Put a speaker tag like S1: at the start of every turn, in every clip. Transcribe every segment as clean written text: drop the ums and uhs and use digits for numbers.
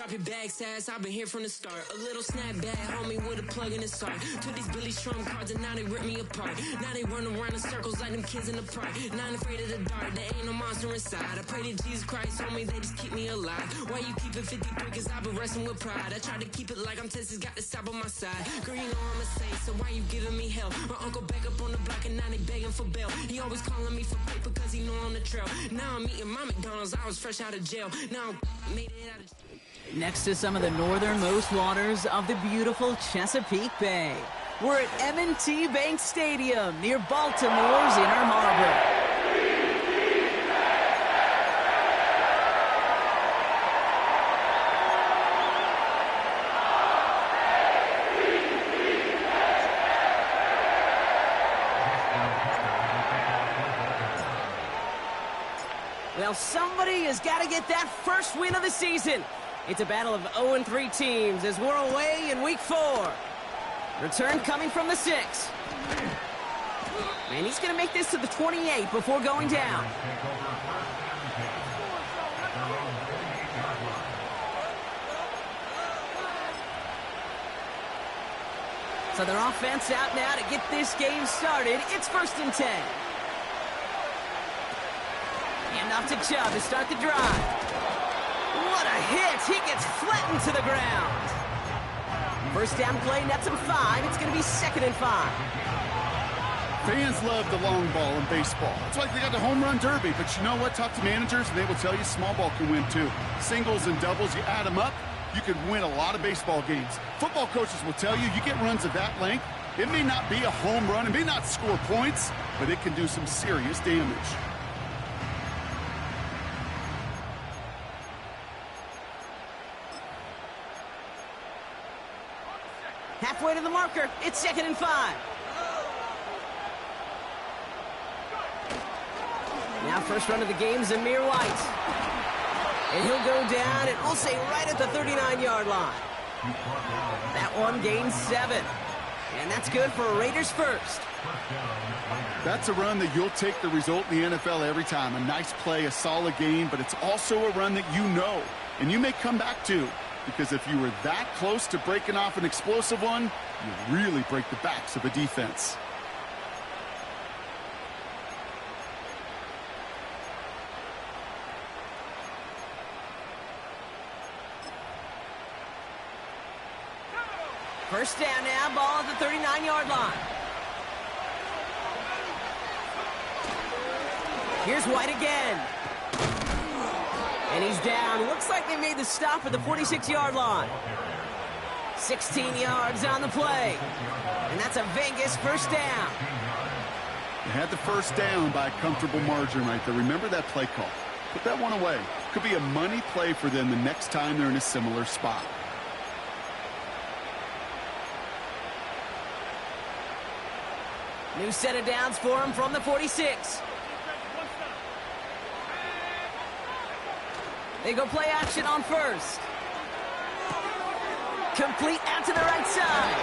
S1: Drop your bags, ass, I've been here from the start. A little snapback, homie, with a plug in his heart. Took these Billy Trump cards and now they rip me apart. Now they run around in circles like them kids in the park. Not afraid of the dark, there ain't no monster inside. I pray to Jesus Christ, homie, they just keep me alive. Why you keep it 53? Cause I've been wrestling with pride. I try to keep it like I'm Texas, got the stop on my side. Girl, you know I'm a saint, so why you giving me hell? My uncle back up on the block and now they begging for bail. He always calling me for paper cause he know I'm the trail. Now I'm eating my McDonald's, I was fresh out of jail. Now I'm made it out of jail.
S2: Next to some of the northernmost waters of the beautiful Chesapeake Bay, we're at M&T Bank Stadium near Baltimore's Inner Harbor. Well, somebody has got to get that first win of the season. It's a battle of 0-3 teams as we're away in week 4. Return coming from the 6. And he's going to make this to the 28 before going down. So their offense out now to get this game started. It's 1st and 10. And off to Chubb to start the drive. What a hit! He gets flattened to the ground. First down play, nets him 5. It's going to be 2nd and 5.
S3: Fans love the long ball in baseball. It's like they got the home run derby. But you know what? Talk to managers, and they will tell you small ball can win too. Singles and doubles, you add them up, you can win a lot of baseball games. Football coaches will tell you get runs of that length. It may not be a home run, it may not score points, but it can do some serious damage.
S2: Halfway to the marker, it's 2nd and 5. Now first run of the game, Zamir White. And he'll go down, and we'll say right at the 39-yard line. That one gains 7. And that's good for Raiders first.
S3: That's a run that you'll take the result in the NFL every time. A nice play, a solid game, but it's also a run that you know, and you may come back to. Because if you were that close to breaking off an explosive one, you really break the backs of a defense.
S2: First down now, ball at the 39-yard line. Here's White again. And he's down. Looks like they made the stop at the 46-yard line. 16 yards on the play. And that's a Vegas first down.
S3: They had the first down by a comfortable margin right there. Remember that play call. Put that one away. Could be a money play for them the next time they're in a similar spot.
S2: New set of downs for him from the 46. They go play action on first. Complete out to the right side.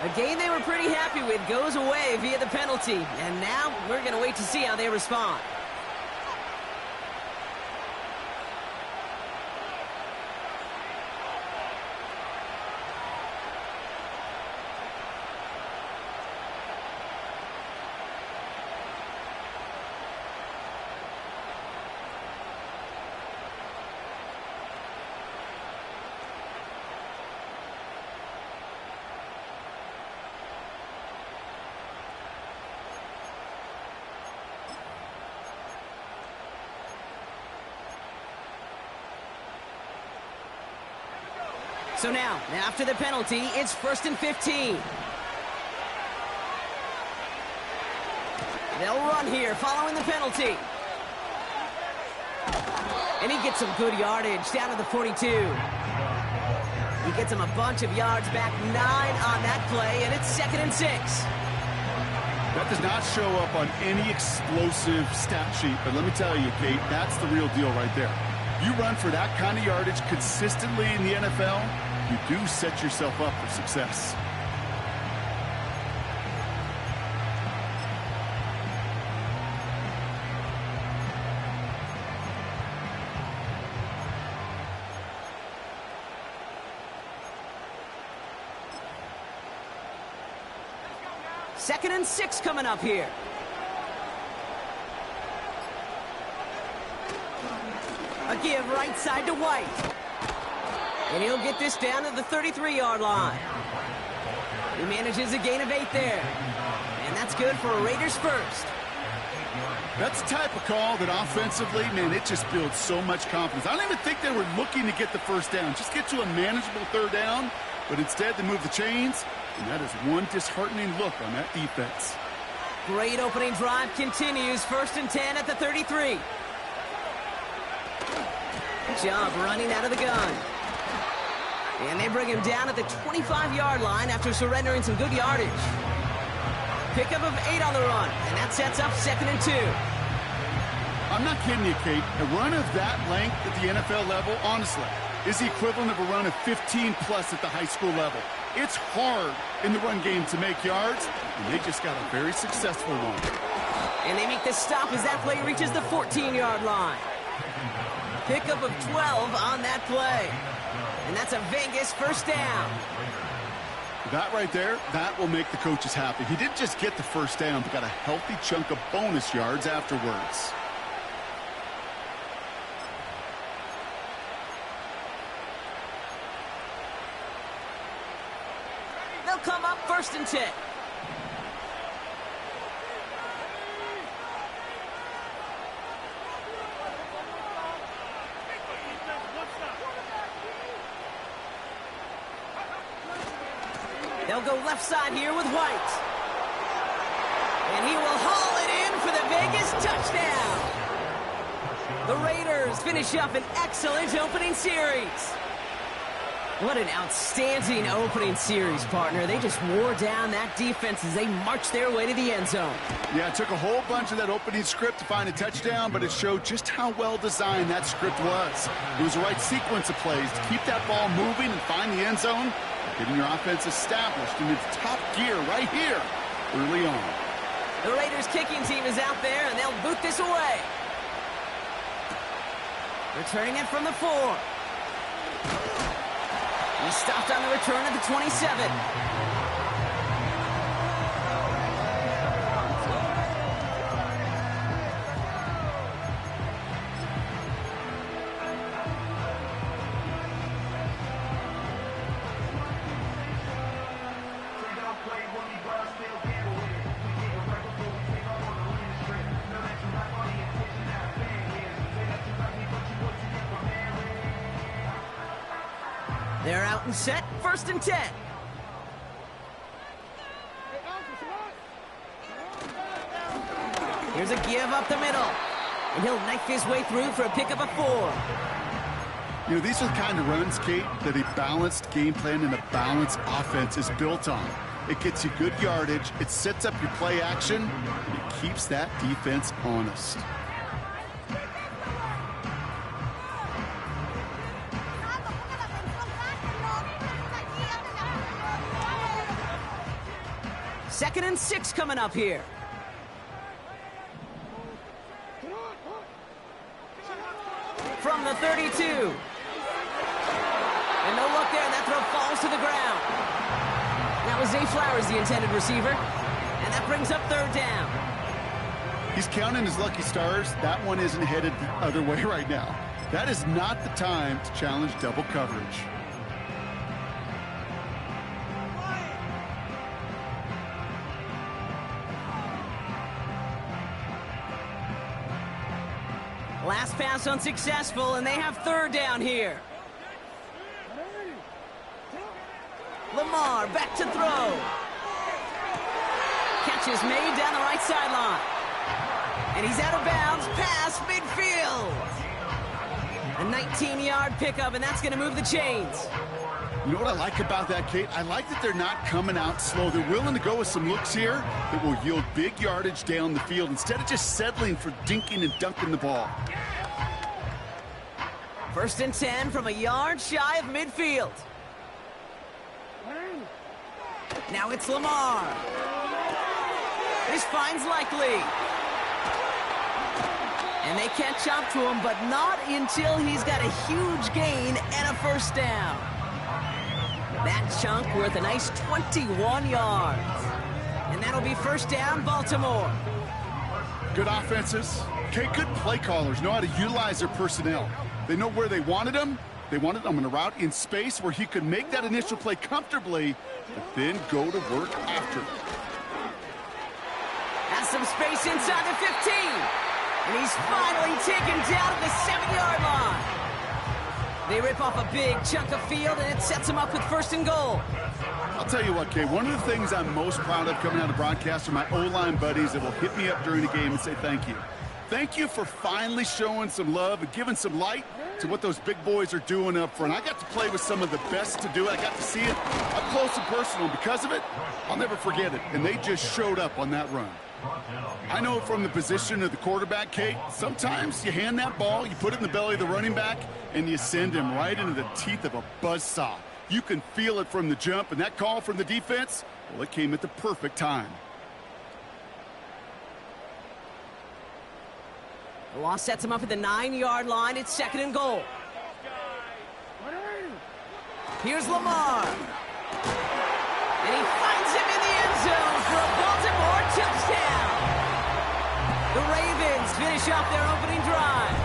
S2: A game they were pretty happy with goes away via the penalty. And now we're going to wait to see how they respond. So now, after the penalty, it's 1st and 15. They'll run here following the penalty. And he gets some good yardage down to the 42. He gets him a bunch of yards back, 9 on that play, and it's 2nd and 6.
S3: That does not show up on any explosive stat sheet, but let me tell you, Kate, that's the real deal right there. You run for that kind of yardage consistently in the NFL, you do set yourself up for success.
S2: 2nd and 6 coming up here. A give right side to White. And he'll get this down to the 33-yard line. He manages a gain of 8 there. And that's good for a Raiders first.
S3: That's the type of call that offensively, man, it just builds so much confidence. I don't even think they were looking to get the first down. Just get to a manageable 3rd down. But instead, they move the chains. And that is one disheartening look on that defense.
S2: Great opening drive continues. 1st and 10 at the 33. Good job running out of the gun. And they bring him down at the 25-yard line after surrendering some good yardage. Pickup of 8 on the run, and that sets up 2nd and 2.
S3: I'm not kidding you, Kate. A run of that length at the NFL level, honestly, is the equivalent of a run of 15-plus at the high school level. It's hard in the run game to make yards, and they just got a very successful one.
S2: And they make the stop as that play reaches the 14-yard line. Pickup of 12 on that play. And that's a Vegas first down.
S3: That right there, that will make the coaches happy. He didn't just get the first down, but got a healthy chunk of bonus yards afterwards.
S2: They'll come up 1st and 10. They'll go left side here with White. And he will haul it in for the Vegas touchdown. The Raiders finish up an excellent opening series. What an outstanding opening series, partner. They just wore down that defense as they marched their way to the end zone.
S3: Yeah, it took a whole bunch of that opening script to find a touchdown, but it showed just how well designed that script was. It was the right sequence of plays to keep that ball moving and find the end zone, getting your offense established in its top gear right here early on.
S2: The Raiders kicking team is out there, and they'll boot this away. Returning it from the 4. He stopped on the return at the 27. They're out and set, 1st and 10. Here's a give up the middle. And he'll knife his way through for a pickup of 4.
S3: You know, these are the kind of runs, Kate, that a balanced game plan and a balanced offense is built on. It gets you good yardage, it sets up your play action, and it keeps that defense honest.
S2: Second and 6 coming up here. From the 32. And no look there, and that throw falls to the ground. That was Zay Flowers, the intended receiver. And that brings up 3rd down.
S3: He's counting his lucky stars. That one isn't headed the other way right now. That is not the time to challenge double coverage.
S2: Last pass unsuccessful, and they have 3rd down here. Lamar back to throw. Catch is made down the right sideline. And he's out of bounds past midfield. A 19-yard pickup, and that's going to move the chains.
S3: You know what I like about that, Kate? I like that they're not coming out slow. They're willing to go with some looks here that will yield big yardage down the field instead of just settling for dinking and dunking the ball.
S2: 1st and 10 from a yard shy of midfield. Now it's Lamar. This finds Likely. And they catch up to him, but not until he's got a huge gain and a 1st down. That chunk worth a nice 21 yards. And And that'll be first down, Baltimore.
S3: Good offenses. Okay, good play callers know how to utilize their personnel. They know where they wanted him. They wanted him on a route in space where he could make that initial play comfortably, but then go to work after.
S2: Has some space inside the 15. And he's finally taken down at the 7-yard line. They rip off a big chunk of field, and it sets him up with first and goal.
S3: I'll tell you what, Kay, one of the things I'm most proud of coming out of broadcast are my O-line buddies that will hit me up during the game and say thank you. Thank you for finally showing some love and giving some light to what those big boys are doing up front. I got to play with some of the best to do it. I got to see it up close and personal. Because of it, I'll never forget it. And they just showed up on that run. I know from the position of the quarterback, Kate, sometimes you hand that ball, you put it in the belly of the running back, and you send him right into the teeth of a buzzsaw. You can feel it from the jump, and that call from the defense, well, it came at the perfect time.
S2: The loss sets him up at the 9-yard line. It's second and goal. Here's Lamar. And he finds him in the end zone for a Baltimore touchdown. The Ravens finish off their opening drive.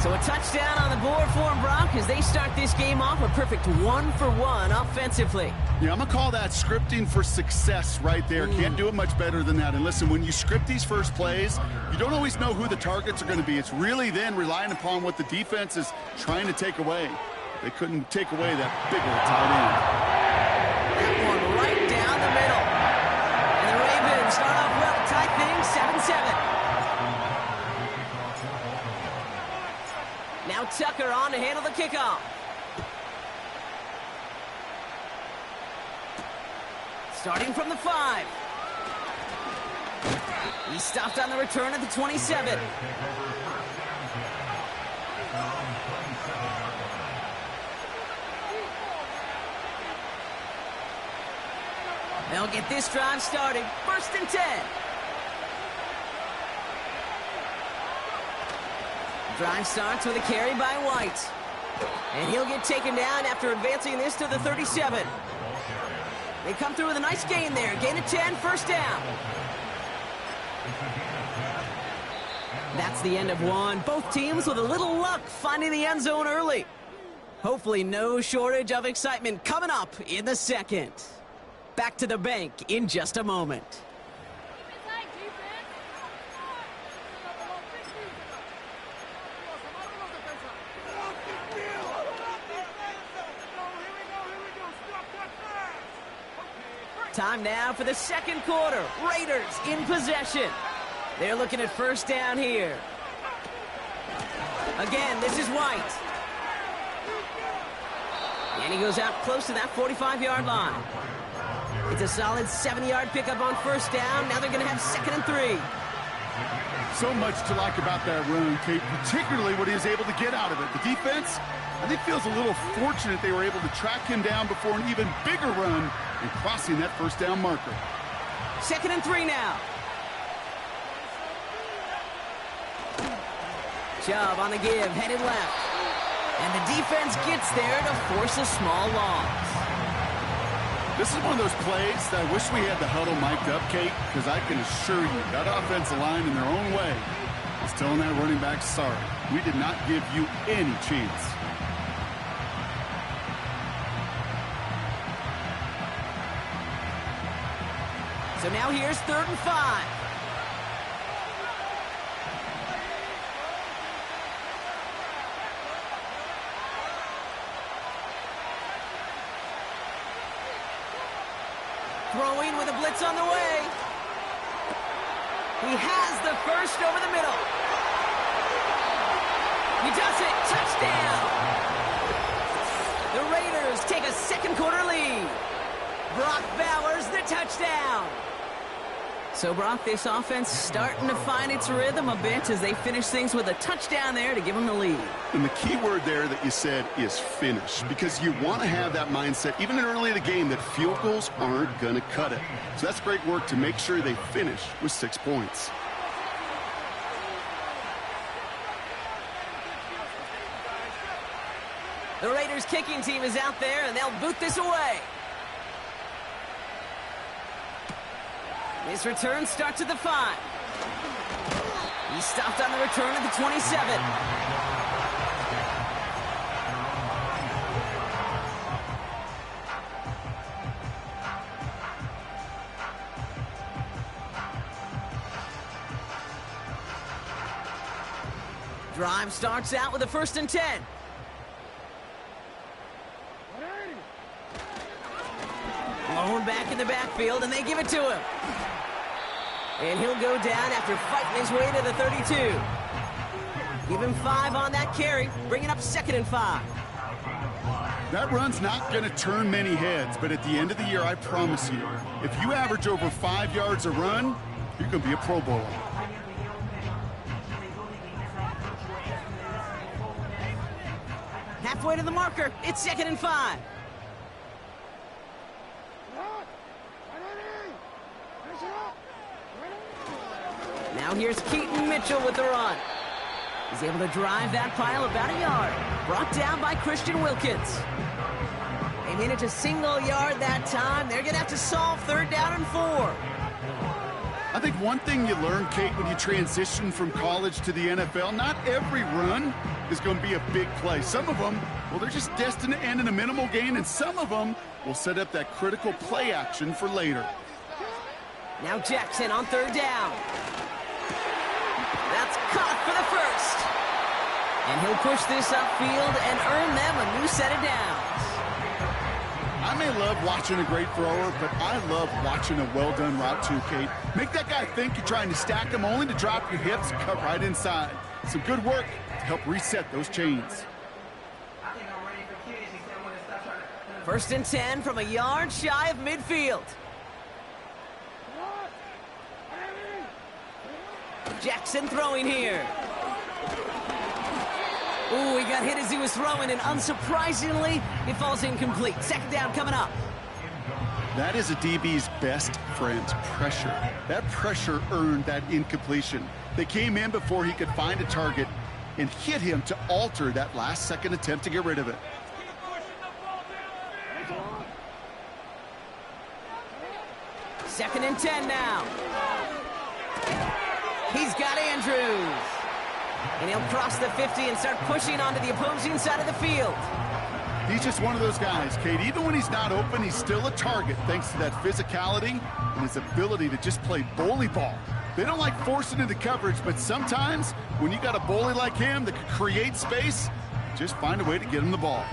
S2: So a touchdown on the board for them, Brock, as they start this game off a perfect 1-for-1 offensively.
S3: Yeah, I'm going to call that scripting for success right there. Can't do it much better than that. And listen, when you script these first plays, you don't always know who the targets are going to be. It's really then relying upon what the defense is trying to take away. They couldn't take away that big old tight end.
S2: That one right down the middle. And the Ravens start off well, tie things 7-7. Now Tucker on to handle the kickoff. Starting from the 5. He stopped on the return at the 27. They'll get this drive started. First and 10. Drive starts with a carry by White. And he'll get taken down after advancing this to the 37. They come through with a nice gain there. Gain of 10, first down. That's the end of one. Both teams with a little luck finding the end zone early. Hopefully no shortage of excitement coming up in the second. Back to the bank in just a moment. Time now for the second quarter. Raiders in possession. They're looking at first down here. Again, this is White. And he goes out close to that 45-yard line. It's a solid 7-yard pickup on first down. Now they're going to have second and 3.
S3: So much to like about that run, Kate, particularly what he was able to get out of it. The defense, I think, feels a little fortunate they were able to track him down before an even bigger run and crossing that first down marker.
S2: Second and 3 now. Chubb on the give, headed left. And the defense gets there to force a small loss.
S3: This is one of those plays that I wish we had the huddle mic'd up, Kate, because I can assure you that offensive line in their own way is telling that running back, sorry, we did not give you any chance.
S2: So now here's third and 5. Throwing with a blitz on the way. He has the first over the middle. He does it. Touchdown. The Raiders take a second quarter lead. Brock Bowers the touchdown. So, Brock, this offense starting to find its rhythm a bit as they finish things with a touchdown there to give them the lead.
S3: And the key word there that you said is finish, because you want to have that mindset, even early in the game, that field goals aren't going to cut it. So that's great work to make sure they finish with 6 points.
S2: The Raiders kicking team is out there, and they'll boot this away. This return starts at the 5. He stopped on the return at the 27. Drive starts out with a 1st and 10. Blown back in the backfield, and they give it to him. And he'll go down after fighting his way to the 32. Give him 5 on that carry, bringing up 2nd and 5.
S3: That run's not going to turn many heads, but at the end of the year, I promise you, if you average over 5 yards a run, you're going to be a Pro Bowler.
S2: Halfway to the marker, it's 2nd and 5. Now here's Keaton Mitchell with the run. He's able to drive that pile about a yard. Brought down by Christian Wilkins. They managed a single yard that time. They're going to have to solve 3rd down and 4.
S3: I think one thing you learn, Kate, when you transition from college to the NFL, not every run is going to be a big play. Some of them, well, they're just destined to end in a minimal gain, and some of them will set up that critical play action for later.
S2: Now Jackson on 3rd down. That's caught for the 1st. And he'll push this upfield and earn them a new set of downs.
S3: I may love watching a great thrower, but I love watching a well-done route too, Kate. Make that guy think you're trying to stack him only to drop your hips and cut right inside. Some good work to help reset those chains.
S2: 1st and 10 from a yard shy of midfield. Jackson throwing here. Ooh, he got hit as he was throwing, and unsurprisingly, it falls incomplete. 2nd down coming up.
S3: That is a DB's best friend, pressure. That pressure earned that incompletion. They came in before he could find a target and hit him to alter that last-second attempt to get rid of it.
S2: Second and 10 now. He's got Andrews. And he'll cross the 50 and start pushing onto the opposing side of the field.
S3: He's just one of those guys, Kate. Even when he's not open, he's still a target thanks to that physicality and his ability to just play bully ball. They don't like forcing into coverage, but sometimes when you got a bully like him that can create space, just find a way to get him the ball.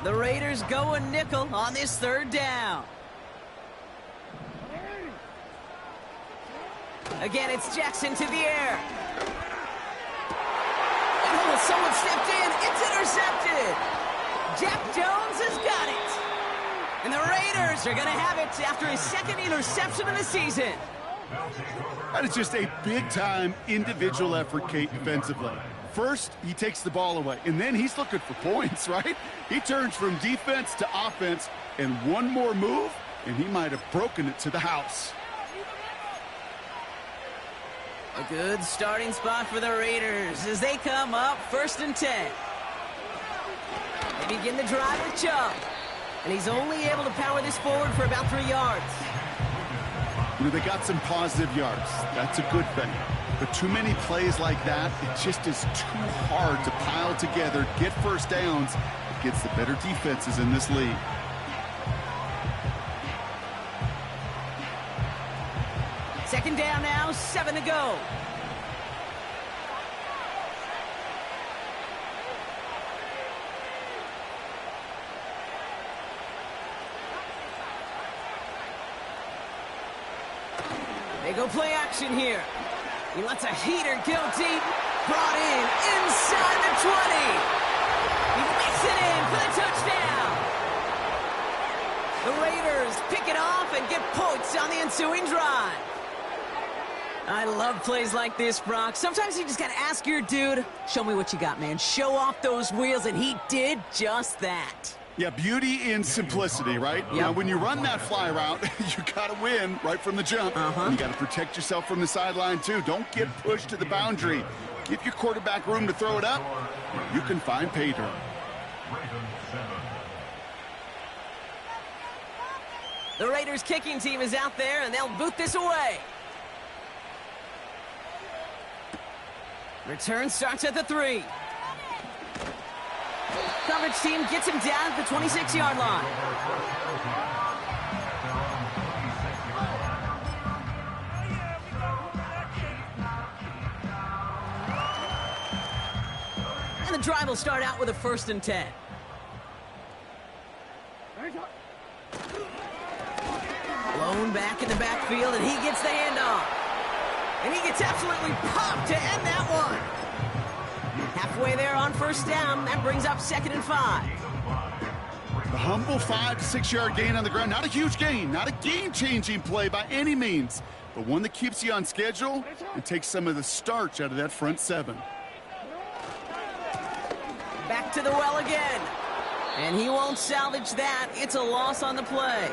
S2: The Raiders go a nickel on this 3rd down. Again, it's Jackson to the air. Oh, someone stepped in. It's intercepted. Jack Jones has got it. And the Raiders are going to have it after his 2nd interception of the season.
S3: That is just a big-time individual effort, Kate, defensively. First, he takes the ball away, and then he's looking for points, right? He turns from defense to offense, and one more move, and he might have broken it to the house.
S2: A good starting spot for the Raiders as they come up 1st and 10. They begin the drive with Chubb, and he's only able to power this forward for about 3 yards.
S3: You know, they got some positive yards. That's a good thing. But too many plays like that, it just is too hard to pile together, get 1st downs against the better defenses in this league.
S2: Second down now, 7 to go. They go play action here. He lets a heater go deep. Brought in inside the 20. He makes it in for the touchdown. The Raiders pick it off and get points on the ensuing drive. I love plays like this, Brock. Sometimes you just got to ask your dude, show me what you got, man. Show off those wheels, and he did just that.
S3: Yeah, beauty in simplicity, right?
S2: Yep.
S3: Now, when you run that fly route, you got to win right from the jump. You got to protect yourself from the sideline, too. Don't get pushed to the boundary. Give your quarterback room to throw it up. You can find pay dirt.
S2: The Raiders kicking team is out there, and they'll boot this away. Return starts at the 3. Coverage team gets him down at the 26-yard line. And the drive will start out with a 1st and 10. Blown back in the backfield, and he gets the handoff. And he gets absolutely popped to end that one. Halfway there on 1st down. That brings up 2nd and 5.
S3: The humble 5 to 6 yard gain on the ground. Not a huge gain, not a game-changing play by any means, but one that keeps you on schedule and takes some of the starch out of that front 7.
S2: Back to the well again. And he won't salvage that. It's a loss on the play.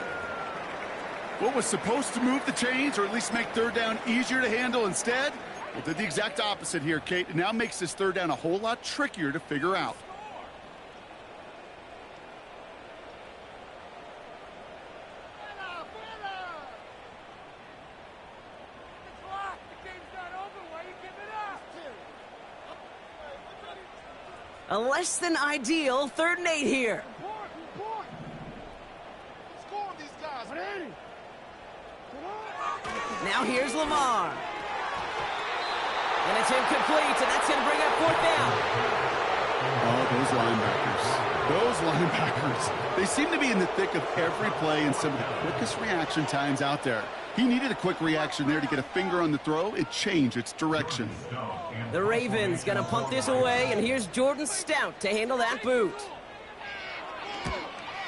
S3: What was supposed to move the chains, or at least make 3rd down easier to handle instead? Well, did the exact opposite here, Kate. It now makes this 3rd down a whole lot trickier to figure out.
S2: A less than ideal 3rd and 8 here. Now here's Lamar. And it's incomplete, and that's going to bring up 4th down.
S3: Oh, those linebackers. They seem to be in the thick of every play and some of the quickest reaction times out there. He needed a quick reaction there to get a finger on the throw. It changed its direction.
S2: The Ravens going to punt this away, and here's Jordan Stout to handle that boot.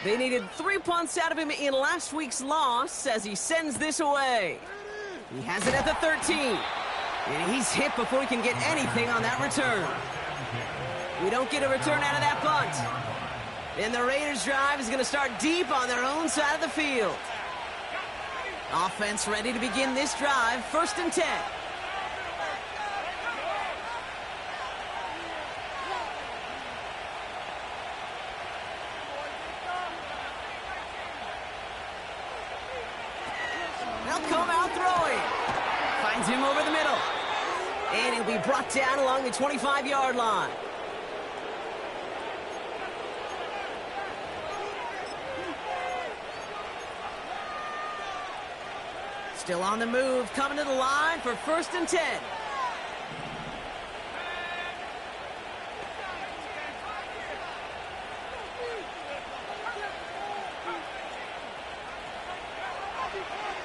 S2: They needed 3 punts out of him in last week's loss as he sends this away. He has it at the 13. And he's hit before he can get anything on that return. We don't get a return out of that punt. And the Raiders' drive is going to start deep on their own side of the field. Offense ready to begin this drive. 1st and 10. They'll come out throwing. Finds him over the middle. And he'll be brought down along the 25-yard line. Still on the move, coming to the line for 1st and 10.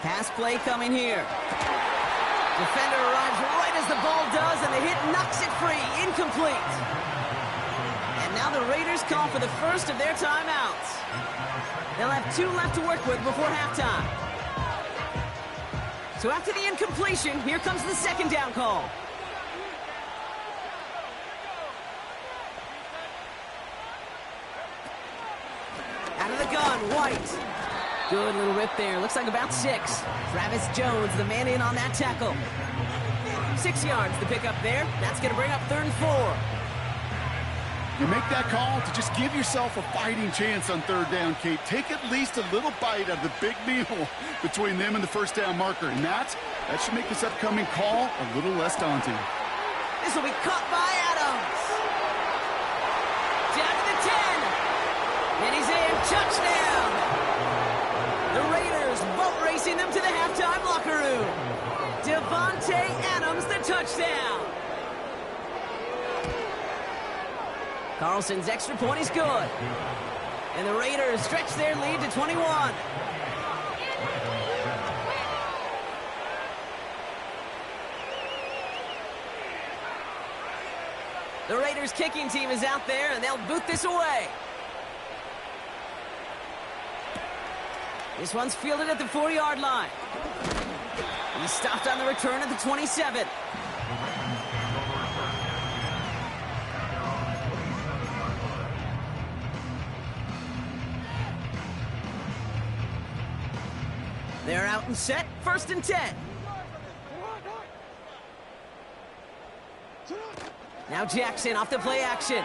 S2: Pass play coming here. Defender arrives right as the ball does, and the hit knocks it free. Incomplete. And now the Raiders call for the first of their timeouts. They'll have 2 left to work with before halftime. So after the incompletion, here comes the 2nd down call. Out of the gun, White. Good little rip there. Looks like about 6. Travis Jones, the man in on that tackle. 6 yards to pick up there. That's going to bring up 3rd and 4.
S3: You make that call to just give yourself a fighting chance on 3rd down, Kate. Take at least a little bite out of the big meal between them and the 1st down marker. And that should make this upcoming call a little less daunting.
S2: This will be caught by Adams. Down to the 10. And he's in. Touchdown. The Raiders boat racing them to the halftime locker room. Devontae Adams, the touchdown. Carlson's extra point is good. And the Raiders stretch their lead to 21. The Raiders kicking team is out there, and they'll boot this away. This one's fielded at the 4-yard line. He's stopped on the return at the 27. They're out and set. 1st and 10. Now Jackson off the play action.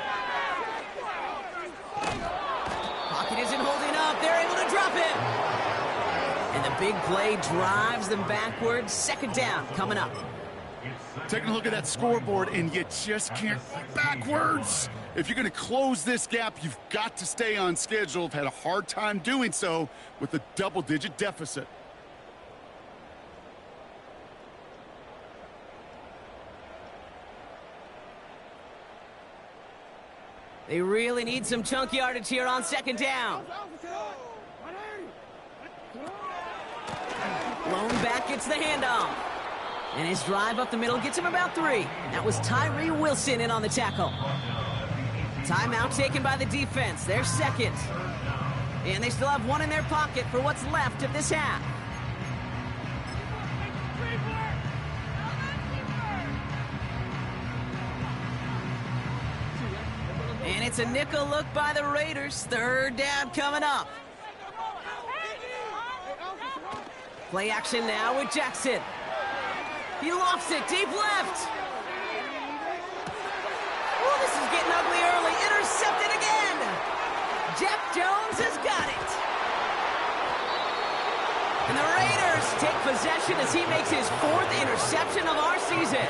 S2: Pocket isn't holding up. They're able to drop him. big play drives them backwards. Second down coming up.
S3: Taking a look at that scoreboard, and you just can't backwards. If you're going to close this gap, you've got to stay on schedule. I've had a hard time doing so with a double-digit deficit.
S2: They really need some chunk yardage here on second down. Lone back gets the handoff. And his drive up the middle gets him about 3. That was Tyree Wilson in on the tackle. Timeout taken by the defense. They're second. And they still have one in their pocket for what's left of this half. And it's a nickel look by the Raiders. Third down coming up. Play action now with Jackson. He lofts it deep left. Oh, this is getting ugly early. Intercepted again. Jeff Jones has got it. And the Raiders take possession as he makes his 4th interception of our season.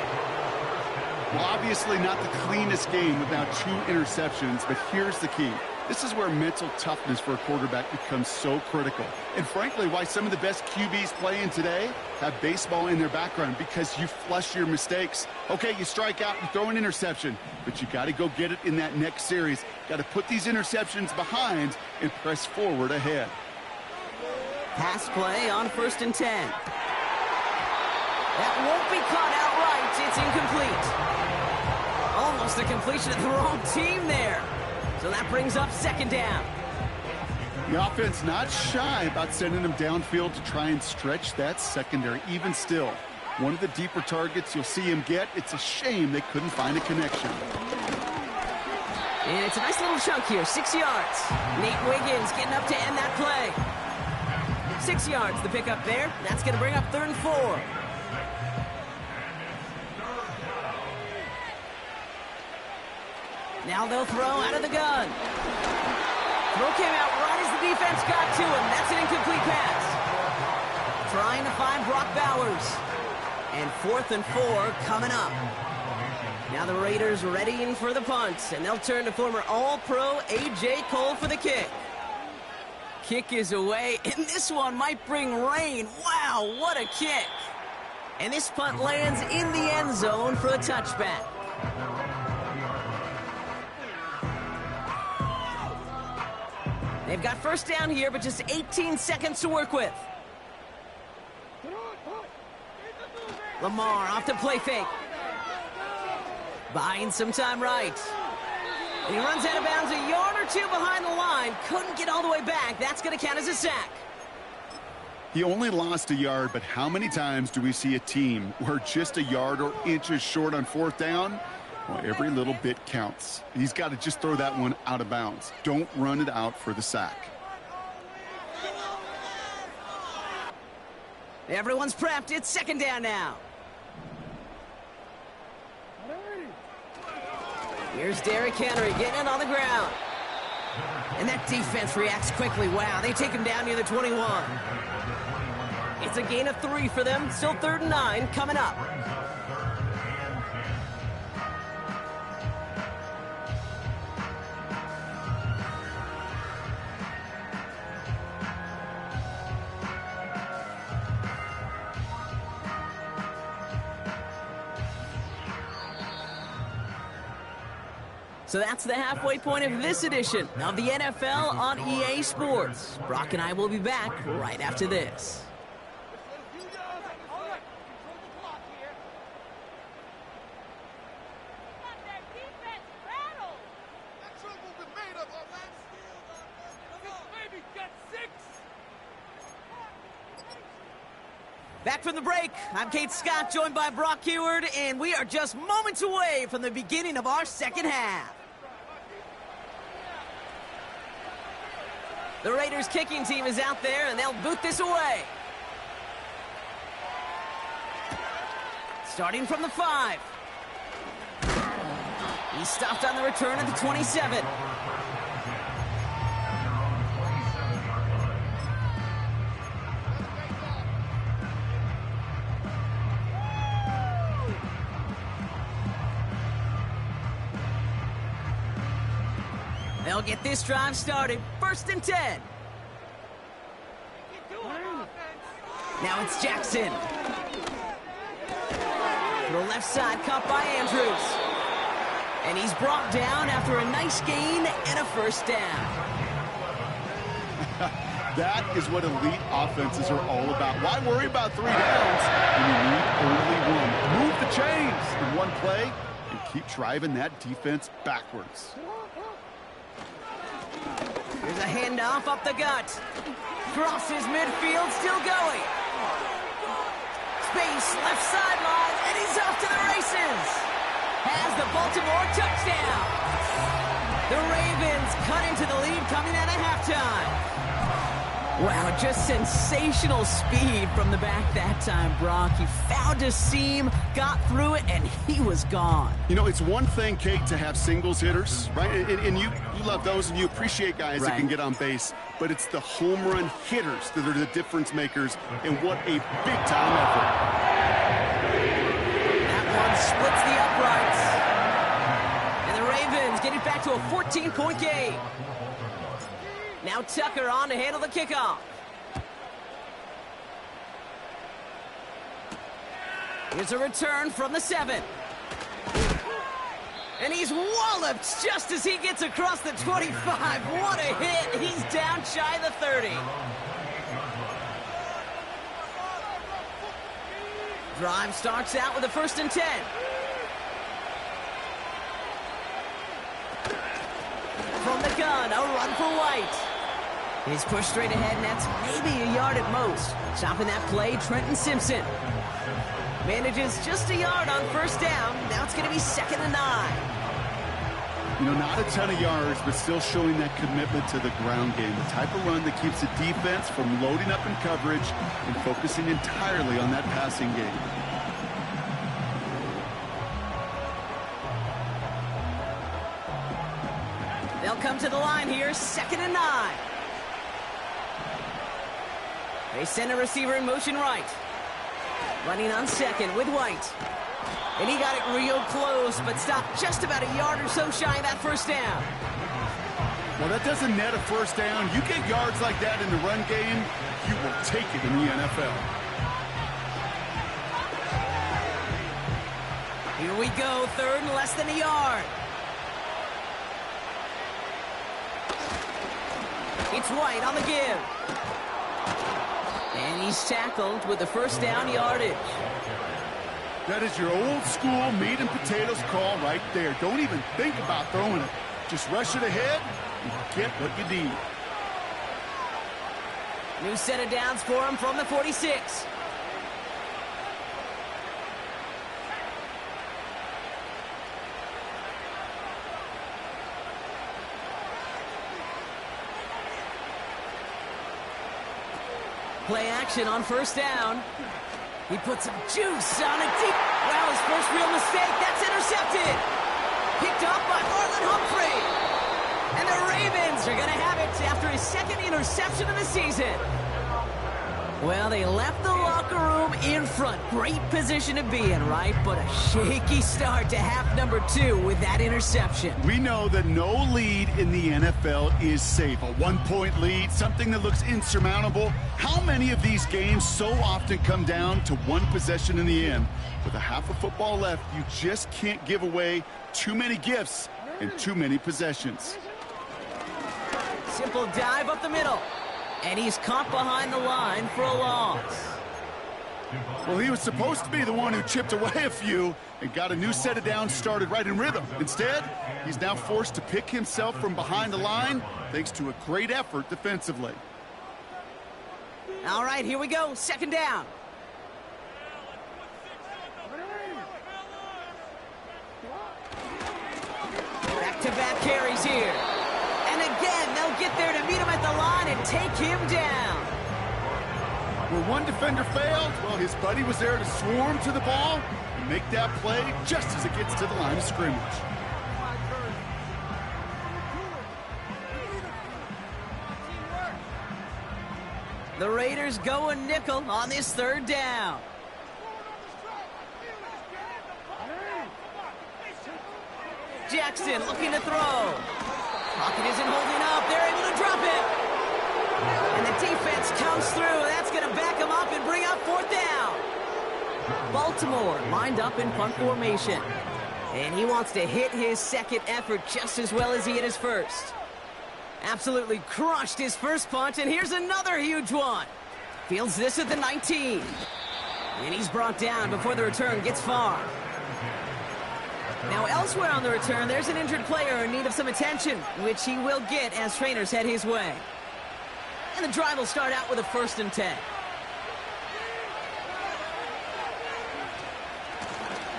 S3: Well, obviously not the cleanest game without 2 interceptions, but here's the key. This is where mental toughness for a quarterback becomes so critical. And frankly, why some of the best QBs playing today have baseball in their background, because you flush your mistakes. Okay, you strike out, you throw an interception, but you got to go get it in that next series. Got to put these interceptions behind and press forward ahead.
S2: Pass play on 1st and 10. That won't be caught outright. It's incomplete. Almost a completion of the wrong team there. So that brings up second down.
S3: The offense not shy about sending them downfield to try and stretch that secondary. Even still, one of the deeper targets you'll see him get. It's a shame they couldn't find a connection.
S2: And it's a nice little chunk here, 6 yards. Nate Wiggins getting up to end that play. 6 yards, the pickup there. That's going to bring up 3rd and 4. Now they'll throw out of the gun. Throw came out right as the defense got to him. That's an incomplete pass. Trying to find Brock Bowers. And 4th and 4 coming up. Now the Raiders readying for the punt, and they'll turn to former All-Pro A.J. Cole for the kick. Kick is away, and this one might bring rain. Wow, what a kick. And this punt lands in the end zone for a touchback. They've got first down here, but just 18 seconds to work with. Lamar off to play fake. Buying some time right. And he runs out of bounds a yard or 2 behind the line. Couldn't get all the way back. That's going to count as a sack.
S3: He only lost a yard, but how many times do we see a team where just a yard or inches short on 4th down? Well, every little bit counts. He's got to just throw that one out of bounds. Don't run it out for the sack.
S2: Everyone's prepped. It's second down now. Here's Derrick Henry getting it on the ground. And that defense reacts quickly. Wow, they take him down near the 21. It's a gain of 3 for them. Still 3rd and 9 coming up. So that's the halfway point of this edition of the NFL on EA Sports. Brock and I will be back right after this. Back from the break, I'm Kate Scott, joined by Brock Huard, and we are just moments away from the beginning of our second half. The Raiders kicking team is out there, and they'll boot this away. Starting from the 5. He stopped on the return at the 27. They'll get this drive started. 1st and 10. Now it's Jackson. To the left side, caught by Andrews. And he's brought down after a nice gain and a 1st down.
S3: That is what elite offenses are all about. Why worry about 3 downs when you need only one? Move the chains in one play and keep driving that defense backwards.
S2: There's a handoff up the gut. Crosses midfield, still going. Space, left sideline, and he's off to the races. Has the Baltimore touchdown. The Ravens cut into the lead coming out of halftime. Wow, just sensational speed from the back that time, Brock. He found a seam, got through it, and he was gone.
S3: You know, it's one thing, Kate, to have singles hitters, right? And you love those, and you appreciate guys that can get on base. But it's the home run hitters that are the difference makers, and what a big-time effort.
S2: That one splits the uprights. And the Ravens get it back to a 14-point game. Now Tucker on to handle the kickoff. Here's a return from the 7. And he's walloped just as he gets across the 25. What a hit. He's down shy of the 30. Drive starts out with a 1st and 10. From the gun, a run for White. He's pushed straight ahead, and that's maybe a yard at most. Stopping that play, Trenton Simpson. Manages just a yard on 1st down. Now it's going to be 2nd and 9.
S3: You know, not a ton of yards, but still showing that commitment to the ground game. The type of run that keeps the defense from loading up in coverage and focusing entirely on that passing game.
S2: They'll come to the line here, 2nd and 9. They send a receiver in motion right. Running on 2nd with White. And he got it real close, but stopped just about a yard or so shy of that 1st down.
S3: Well, that doesn't net a 1st down. You get yards like that in the run game, you will take it in the NFL.
S2: Here we go, 3rd and less than a yard. It's White on the give. And he's tackled with the 1st down yardage.
S3: That is your old school meat and potatoes call right there. Don't even think about throwing it. Just rush it ahead and get what you need.
S2: New set of downs for him from the 46. Play action on 1st down. He puts some juice on it deep. Wow, his first real mistake. That's intercepted. Picked off by Marlon Humphrey. And the Ravens are going to have it after his 2nd interception of the season. Well, they left the locker room in front. Great position to be in, right? But a shaky start to half number 2 with that interception.
S3: We know that no lead in the NFL is safe. A 1-point lead, something that looks insurmountable. How many of these games so often come down to one possession in the end? With a half of football left, you just can't give away too many gifts and too many possessions.
S2: Simple dive up the middle. And he's caught behind the line for a loss.
S3: Well, he was supposed to be the one who chipped away a few and got a new set of downs started right in rhythm. Instead, he's now forced to pick himself from behind the line thanks to a great effort defensively.
S2: All right, here we go. 2nd down. Back-to-back carries here. And again, they'll get there to meet him at the line and take him down.
S3: Where one defender failed, well, his buddy was there to swarm to the ball and make that play just as it gets to the line of scrimmage.
S2: The Raiders go a nickel on this 3rd down. Jackson looking to throw. Pocket isn't holding up. They're able to drop it. And the defense comes through. That's going to back them up and bring up fourth down. Baltimore lined up in punt formation. And he wants to hit his second effort just as well as he hit his first. Absolutely crushed his first punt, and here's another huge one. Fields this at the 19. And he's brought down before the return gets far. Now elsewhere on the return, there's an injured player in need of some attention, which he will get as trainers head his way. And the drive will start out with a 1st and 10.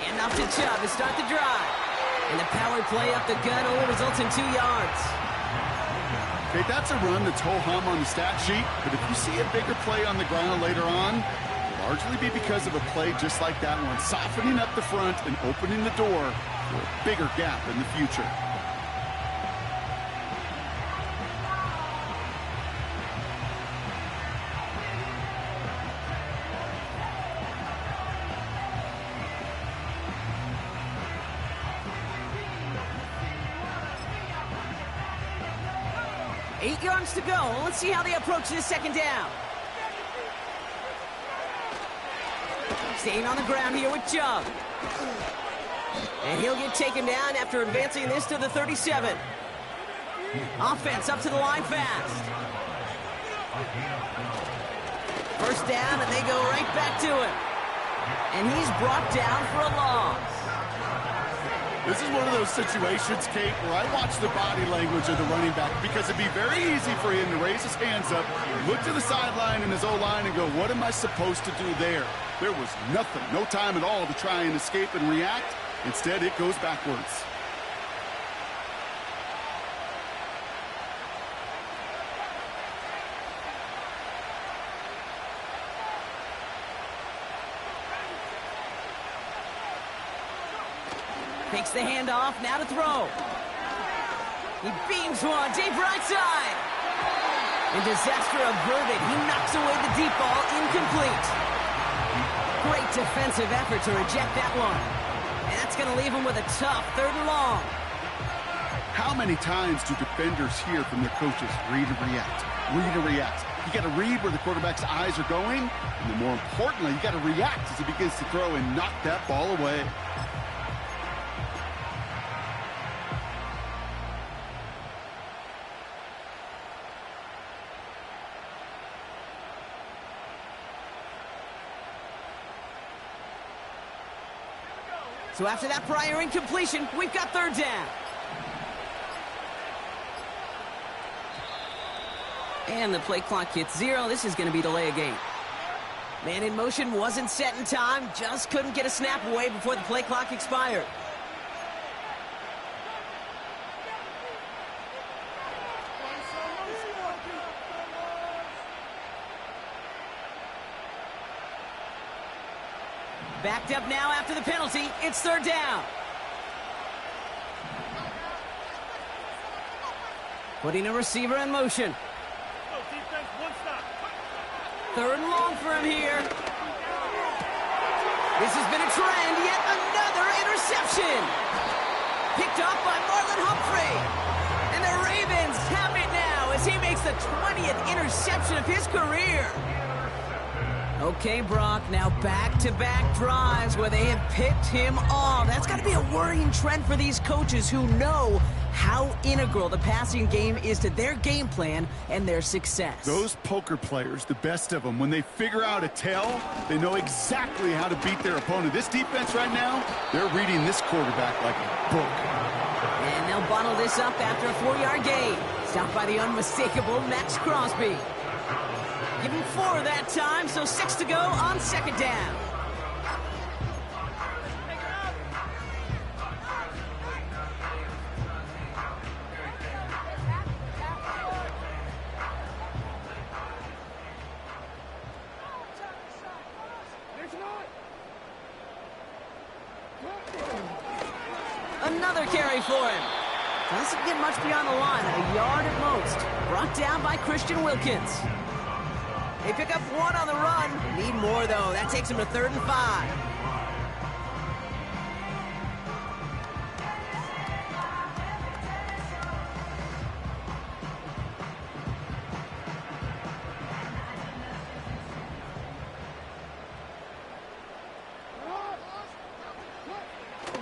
S2: And off to Chubb to start the drive. And the power play up the gut only results in 2 yards.
S3: Okay, that's a run that's ho-hum on the stat sheet, but if you see a bigger play on the ground later on, it'll largely be because of a play just like that one, softening up the front and opening the door for a bigger gap in the future.
S2: Eight yards to go. Let's see how they approach this second down. Staying on the ground here with Chubb. And he'll get taken down after advancing this to the 37. Offense up to the line fast. First down, and they go right back to it. And he's brought down for a loss.
S3: This is one of those situations, Kate, where I watch the body language of the running back because it'd be very easy for him to raise his hands up, look to the sideline and his O-line and go, what am I supposed to do there? There was nothing, no time at all to try and escape and react. Instead, it goes backwards.
S2: Takes the handoff, now to throw. He beams one, deep right side. And disaster averted. He knocks away the deep ball, incomplete. Great defensive effort to reject that one. And that's going to leave him with a tough 3rd and long.
S3: How many times do defenders hear from their coaches, read and react, read and react? You got to read where the quarterback's eyes are going, and then more importantly, you got to react as he begins to throw and knock that ball away.
S2: So after that prior incompletion, we've got 3rd down. And the play clock hits 0. This is going to be delay a game. Man in motion wasn't set in time. Just couldn't get a snap away before the play clock expired. Backed up now after the penalty. It's 3rd down. Putting a receiver in motion. 3rd and long for him here. This has been a trend. Yet another interception. Picked off by Marlon Humphrey. And the Ravens have it now as he makes the 20th interception of his career. Okay, Brock, now back-to-back drives where they have picked him off. That's got to be a worrying trend for these coaches who know how integral the passing game is to their game plan and their success.
S3: Those poker players, the best of them, when they figure out a tell, they know exactly how to beat their opponent. This defense right now, they're reading this quarterback like a book.
S2: And they'll bottle this up after a 4-yard gain. Stopped by the unmistakable Max Crosby. Give him 4 that time, so 6 to go on 2nd down. Another carry for him. Doesn't get much beyond the line, a yard at most. Brought down by Christian Wilkins. They pick up 1 on the run. Need more, though. That takes him to 3rd and 5.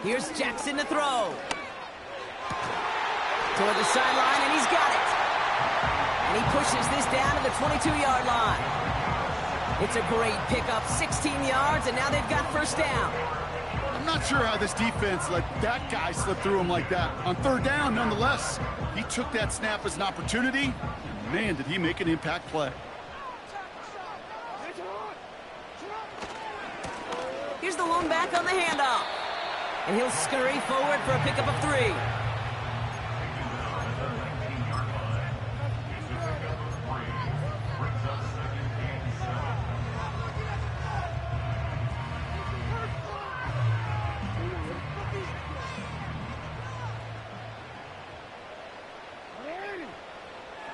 S2: Here's Jackson to throw. Toward the sideline, and he's got it. And he pushes this down to the 22-yard line. It's a great pickup, 16 yards, and now they've got first down.
S3: I'm not sure how this defense let that guy slip through him like that. On third down, nonetheless, he took that snap as an opportunity. And man, did he make an impact play.
S2: Here's the lone back on the handoff. And he'll scurry forward for a pickup of 3.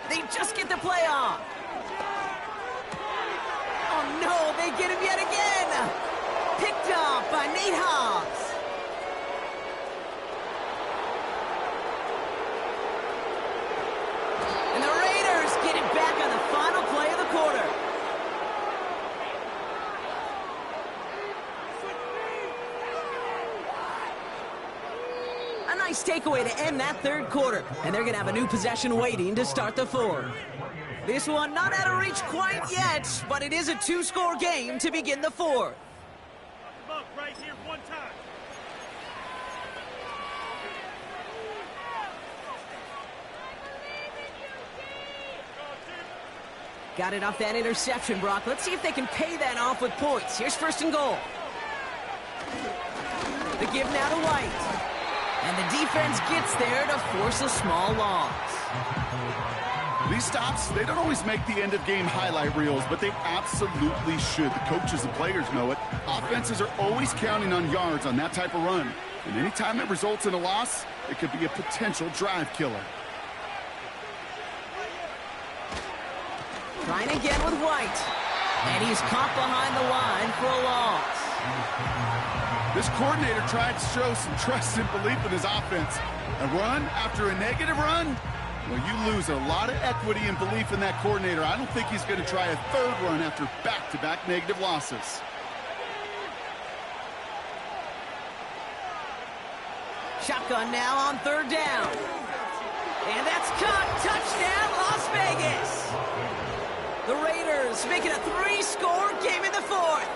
S2: They just get the play off. Oh no, they get him yet again. Picked off by Nate Hobbs. And the Raiders get it back on the final play of the quarter. A nice takeaway to end that third quarter. And they're going to have a new possession waiting to start the fourth. This one not out of reach quite yet, but it is a 2-score game to begin the fourth.
S4: Right here, one time.
S2: Got it off that interception, Brock. Let's see if they can pay that off with points. Here's first and goal. The give now to White. And the defense gets there to force a small loss.
S3: These stops, they don't always make the end-of-game highlight reels, but they absolutely should. The coaches and players know it. Offenses are always counting on yards on that type of run. And anytime it results in a loss, it could be a potential drive killer.
S2: Trying again with White. And he's caught behind the line for a loss.
S3: This coordinator tried to show some trust and belief in his offense. A run after a negative run? Well, you lose a lot of equity and belief in that coordinator. I don't think he's going to try a third run after back-to-back negative losses.
S2: Shotgun now on third down. And that's caught. Touchdown, Las Vegas. The Raiders making a 3-score game in the fourth.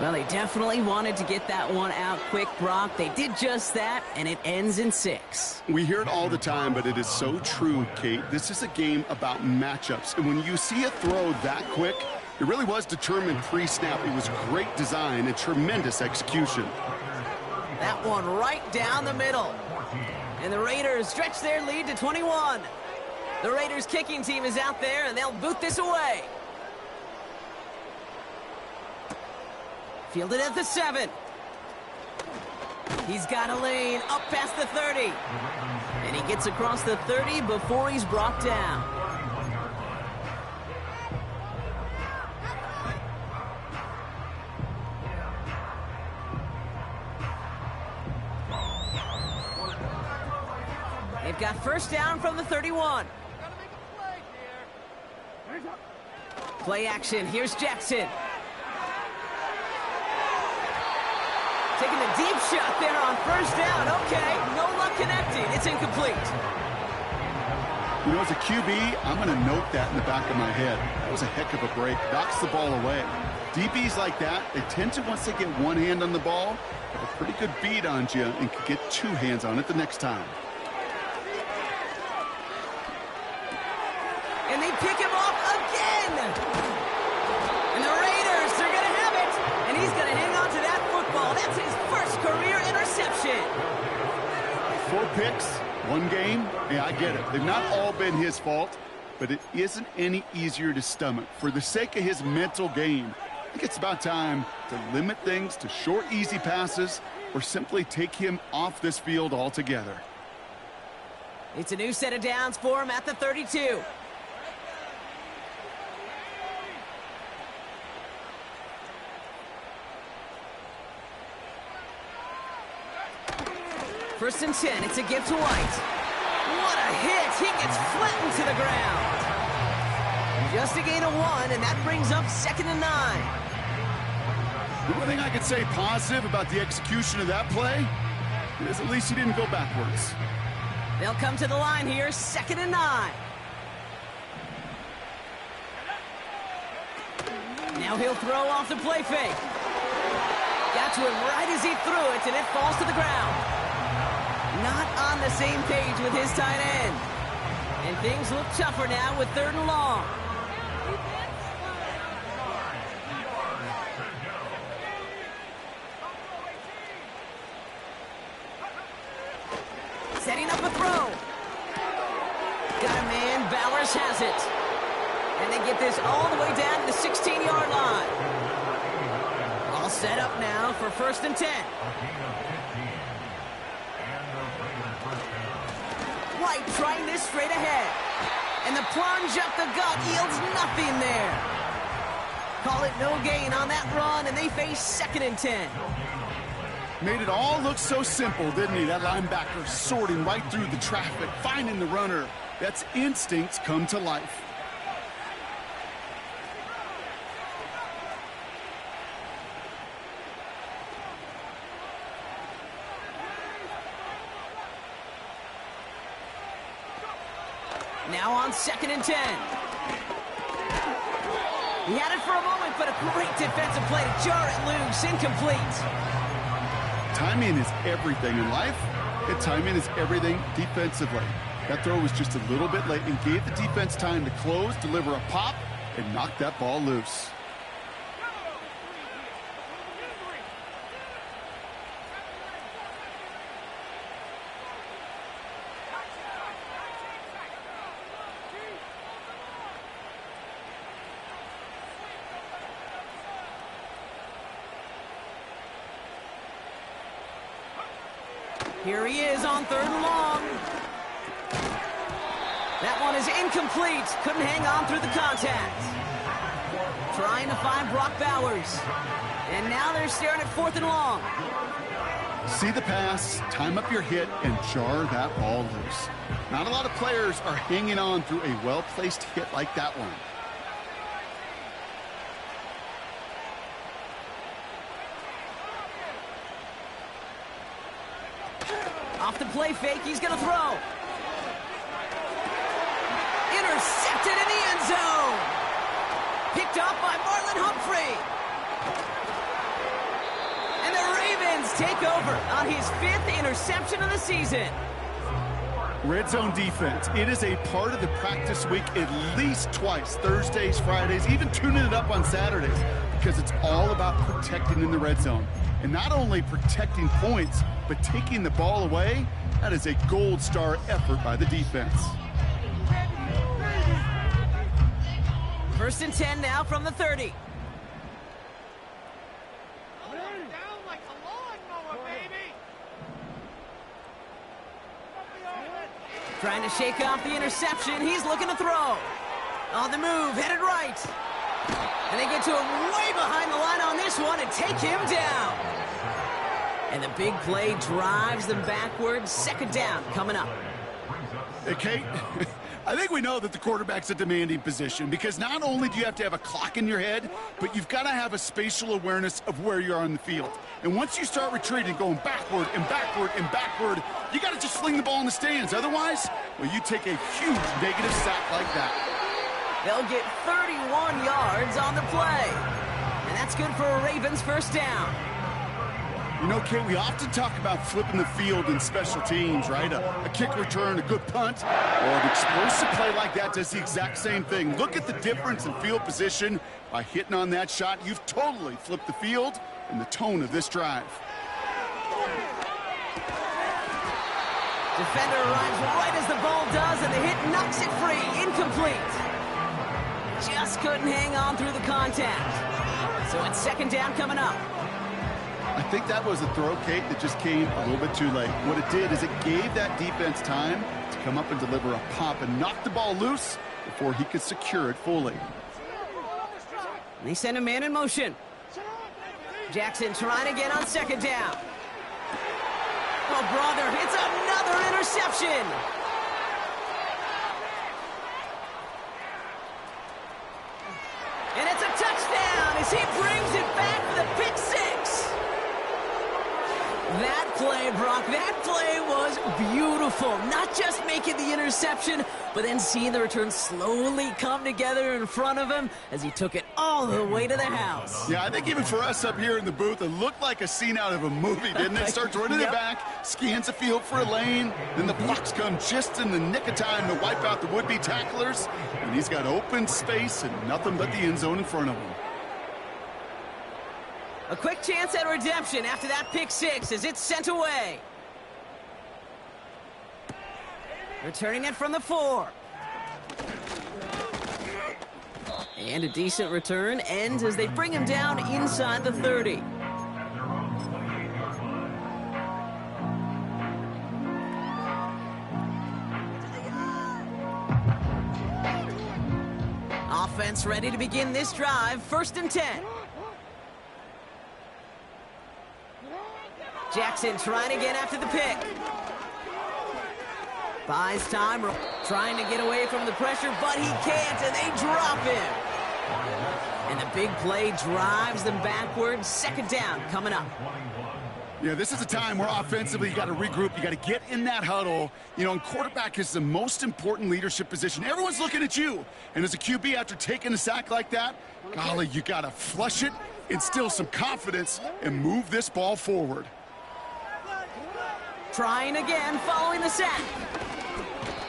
S2: Well, they definitely wanted to get that one out quick, Brock. They did just that, and it ends in 6.
S3: We hear it all the time, but it is so true, Kate. This is a game about matchups. And when you see a throw that quick, it really was determined pre-snap. It was great design and tremendous execution.
S2: That one right down the middle. And the Raiders stretch their lead to 21. The Raiders kicking team is out there, and they'll boot this away. Fielded at the 7. He's got a lane up past the 30. And he gets across the 30 before he's brought down. They've got first down from the 31. Play action. Here's Jackson. Taking a deep shot there on first down. Okay, no luck connecting. It's incomplete.
S3: You know, as a QB, I'm going to note that in the back of my head. That was a heck of a break. Knocks the ball away. DBs like that, they tend to, once they get one hand on the ball, have a pretty good beat on you and can get 2 hands on it the next time.
S2: And they pick him off again. And the Raiders are going to have it. And he's going to hang on to that football. That's his first career interception.
S3: 4 picks, 1 game. Yeah, I get it. They've not all been his fault, but it isn't any easier to stomach. For the sake of his mental game, I think it's about time to limit things to short, easy passes or simply take him off this field altogether.
S2: It's a new set of downs for him at the 32. First and 10, it's a give to White. What a hit! He gets flattened to the ground. Just a gain of 1, and that brings up 2nd and 9.
S3: The one thing I could say positive about the execution of that play is at least he didn't go backwards.
S2: They'll come to the line here, 2nd and 9. Now he'll throw off the play fake. Got to him right as he threw it, and it falls to the ground. Not on the same page with his tight end. And things look tougher now with 3rd and long. Setting up a throw. Got a man, Bowers has it. And they get this all the way down to the 16-yard line. All set up now for 1st and 10. White trying this straight ahead. And the plunge up the gut yields nothing there. Call it no gain on that run, and they face 2nd and 10.
S3: Made it all look so simple, didn't he? That linebacker sorting right through the traffic, finding the runner. That's instincts come to life.
S2: Now on 2nd and 10. He had it for a moment, but a great defensive play to jar it loose. Incomplete.
S3: Timing is everything in life, and timing is everything defensively. That throw was just a little bit late and gave the defense time to close, deliver a pop, and knock that ball loose.
S2: Here he is on 3rd and long. That one is incomplete. Couldn't hang on through the contact. Trying to find Brock Bowers. And now they're staring at 4th and long.
S3: See the pass, time up your hit, and jar that ball loose. Not a lot of players are hanging on through a well-placed hit like that one.
S2: Off the play fake, he's going to throw. Intercepted in the end zone. Picked off by Marlon Humphrey. And the Ravens take over on his 5th interception of the season.
S3: Red zone defense, it is a part of the practice week at least twice, Thursdays, Fridays, even tuning it up on Saturdays, because it's all about protecting in the red zone. And not only protecting points, but taking the ball away. That is a gold star effort by the defense.
S2: 1st and 10 now from the 30. Trying to shake off the interception. He's looking to throw. On the move, headed right. And they get to him way behind the line on this one and take him down. And the big play drives them backwards. 2nd down coming up.
S3: Hey, Kate, I think we know that the quarterback's a demanding position because not only do you have to have a clock in your head, but you've got to have a spatial awareness of where you are on the field. And once you start retreating, going backward and backward and backward, you got to just sling the ball in the stands. Otherwise, well, you take a huge negative sack like that.
S2: They'll get 31 yards on the play. And that's good for a Ravens 1st down.
S3: You know, Kate, we often talk about flipping the field in special teams, right? A kick return, a good punt, or an explosive play like that does the exact same thing. Look at the difference in field position. By hitting on that shot, you've totally flipped the field and the tone of this drive.
S2: Defender arrives right as the ball does, and the hit knocks it free. Incomplete. Just couldn't hang on through the contact. So it's 2nd down coming up.
S3: I think that was a throw, Kate, that just came a little bit too late. What it did is it gave that defense time to come up and deliver a pop and knock the ball loose before he could secure it fully.
S2: And they send a man in motion. Jackson trying again on 2nd down. Oh, brother, it's another interception. And it's a touchdown as he brings it back for the pick 6. That play, Brock, that play was beautiful. Not just making the interception, but then seeing the return slowly come together in front of him as he took it all the way to the house.
S3: Yeah, I think even for us up here in the booth, it looked like a scene out of a movie, didn't it? Starts running it back, scans the field for a lane, then the blocks come just in the nick of time to wipe out the would-be tacklers, and he's got open space and nothing but the end zone in front of him.
S2: A quick chance at redemption after that pick six as it's sent away. Returning it from the 4. And a decent return ends as they bring him down inside the 30. Offense ready to begin this drive. 1st and 10. Jackson trying to get after the pick. Buys time, trying to get away from the pressure, but he can't, and they drop him. And the big play drives them backwards. 2nd down coming up.
S3: Yeah, this is a time where offensively you got to regroup. You got to get in that huddle. You know, and quarterback is the most important leadership position. Everyone's looking at you. And as a QB, after taking a sack like that, golly, you got to flush it, instill some confidence, and move this ball forward.
S2: Trying again, following the sack.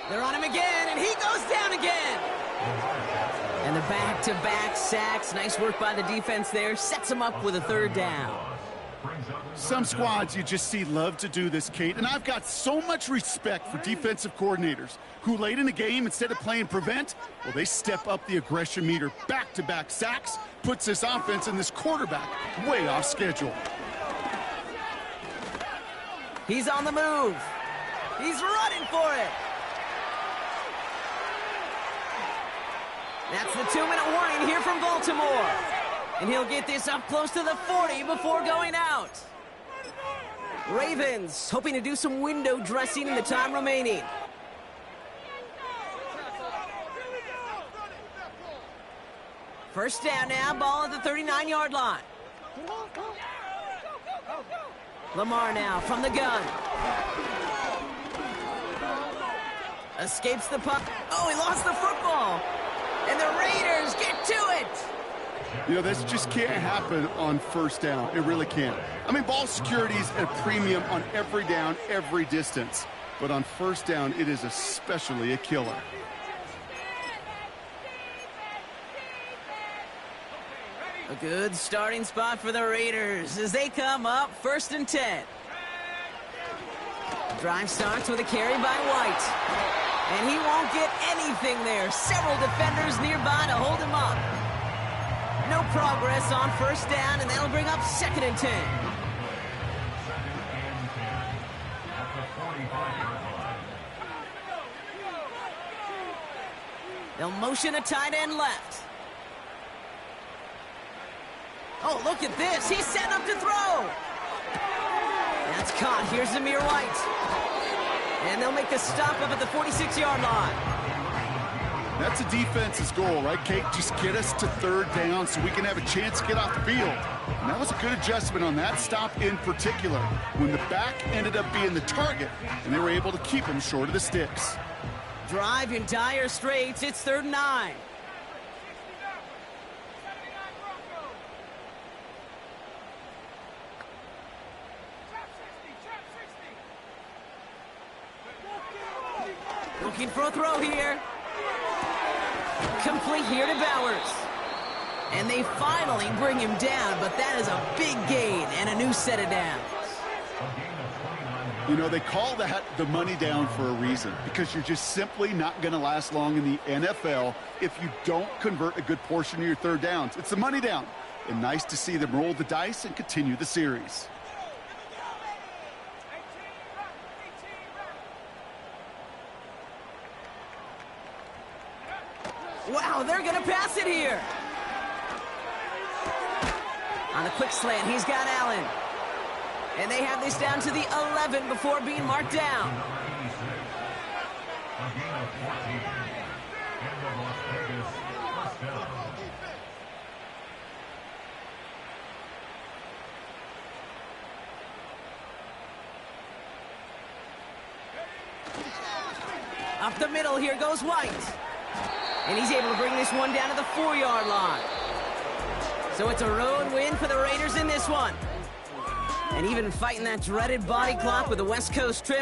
S2: They're on him again, and he goes down again. And the back-to-back sacks. Nice work by the defense there. Sets him up with a 3rd down.
S3: Some squads you just see love to do this, Kate, and I've got so much respect for defensive coordinators who late in the game, instead of playing prevent, well, they step up the aggression meter. Back-to-back sacks puts this offense and this quarterback way off schedule.
S2: He's on the move. He's running for it. That's the 2-minute warning here from Baltimore. And he'll get this up close to the 40 before going out. Ravens hoping to do some window dressing in the time remaining. First down now, ball at the 39-yard line. Lamar now from the gun. Escapes the puck. Oh, he lost the football. And the Raiders get to it.
S3: You know, this just can't happen on 1st down. It really can't. I mean, ball security is at a premium on every down, every distance. But on 1st down, it is especially a killer.
S2: A good starting spot for the Raiders as they come up 1st and 10. Drive starts with a carry by White. And he won't get anything there. Several defenders nearby to hold him up. No progress on 1st down, and that'll bring up 2nd and 10. They'll motion a tight end left. Oh, look at this. He's set up to throw. That's caught. Here's Zamir White. And they'll make the stop up at the 46-yard line.
S3: That's a defense's goal, right, Kate? Just get us to 3rd down so we can have a chance to get off the field. And that was a good adjustment on that stop in particular, when the back ended up being the target, and they were able to keep him short of the sticks.
S2: Drive in dire straits. It's 3rd and 9. Looking for a throw here. Complete here to Bowers. And they finally bring him down, but that is a big gain and a new set of downs.
S3: You know, they call that the money down for a reason, because you're just simply not going to last long in the NFL if you don't convert a good portion of your 3rd downs. It's the money down. And nice to see them roll the dice and continue the series.
S2: Wow, they're going to pass it here. On the quick slant, he's got Allen. And they have this down to the 11 before being marked down. Up the middle, here goes White. And he's able to bring this one down to the 4-yard line. So it's a road win for the Raiders in this one. And even fighting that dreaded body clock with the West Coast trip,